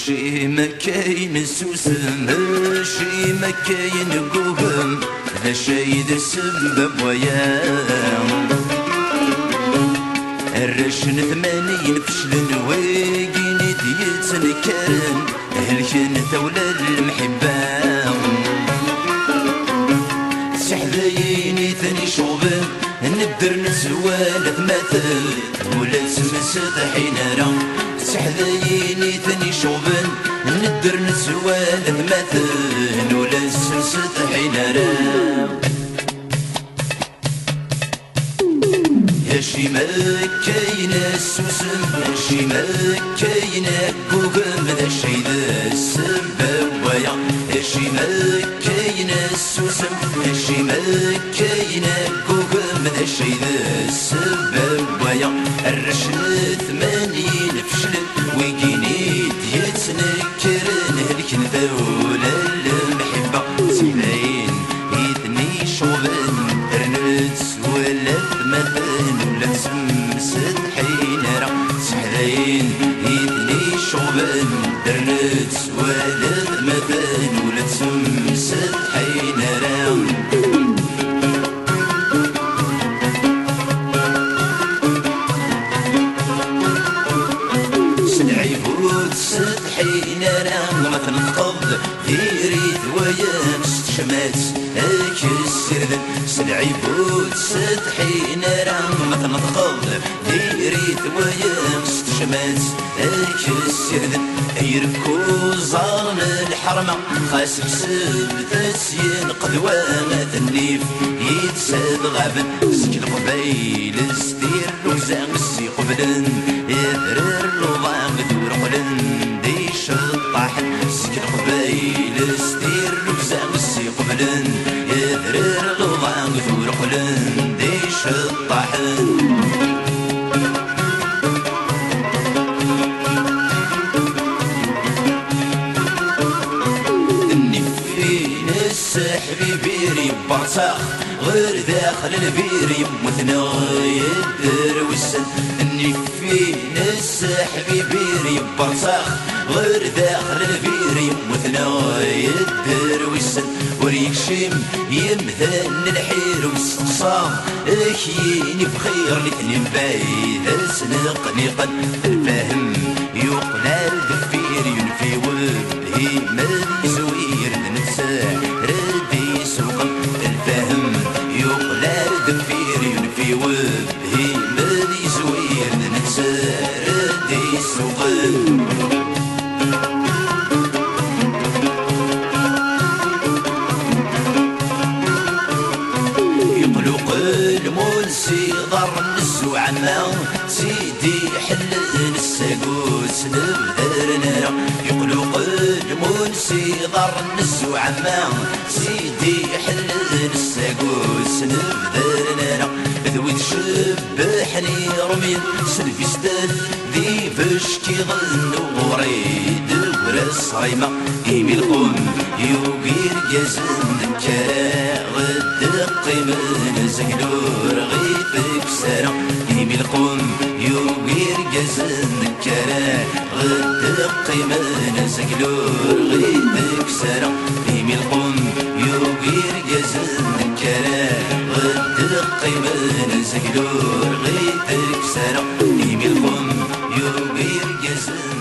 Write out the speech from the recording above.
شي ما كاين سوسم شي ما كاين قوهم ذا شي ذا سبب ويا الرشن 80 فشلن واقين يتنكرن هلكن ثولى المحبة سحذايني ثاني شوبن ندر نسوالف مثل ولا تمسد حين راه سحذايني ثاني شوبن ندر نسوالف مثل ولا تمسد حين راه يا شي ما كاين السوسم شي ما كاين قوقم ذا شي ذا السبب ويا يا شي ما كاين السوسم شي ما كاين قوقم ذا شي ذا السبب ويا الرشد 80 فشلت ويقيني يتنكرن هلكن ذولا المحبة سيلاين يثني شوبن رنت ولا مثل ولا تمسد حين راه سحذاين يثني شوبن درنت ولا مثل ولا تمسد حين راه سنعيبو تسد حين راه ما تنقض يريد ويا مستشمات هاك السردن سنعيبو تسد حين راه ما تنقض يريد ويا مستشمات هاك السردن يركو زان الحرمة خاس بسبت ينقذ وانا النيف يتساد غابن سك القبيل ستير وزان السي قبلن يذرر الوضام ذور قلن ديش الطاحن سك القبيل ستير وزان السي قبلن يذرر الوضام ذور قلن ديش الطاحن حبيبي برصاخ غير داخل البير يموتنا يدر والسن اني في ناس حبيبي برصاخ غير داخل البير يموتنا يدر والسن وريكشم يمثل الحير والصقصام اكيني بخير لثنين بايه سنقني قد الفهم يقلال دفير ينفي وبهي مالي زوير ننسى ردي سوقا الفهم يقلال دفير ينفي وبهي مالي زوير ننسى ردي سوقا ضر النسو عما سيدي حل الساقوس نبذرنا يقلق المنسي ضر النسو عما سيدي حل الساقوس نبذرنا ذوي شبحني رمي سلفستان ذي بشكي ظنو وريد ورس صايمة إيمي القوم يوقير جازن ذكرا غد قيمن زقلور غيثك سارة إيمي القوم يوقير جازن ذكرا غد قيمن زقلور غيثك سارة إيمي القوم يوقير جازن ذكرا غد قيمن زقلور غيثك سارة إيمي القوم يوقير جازن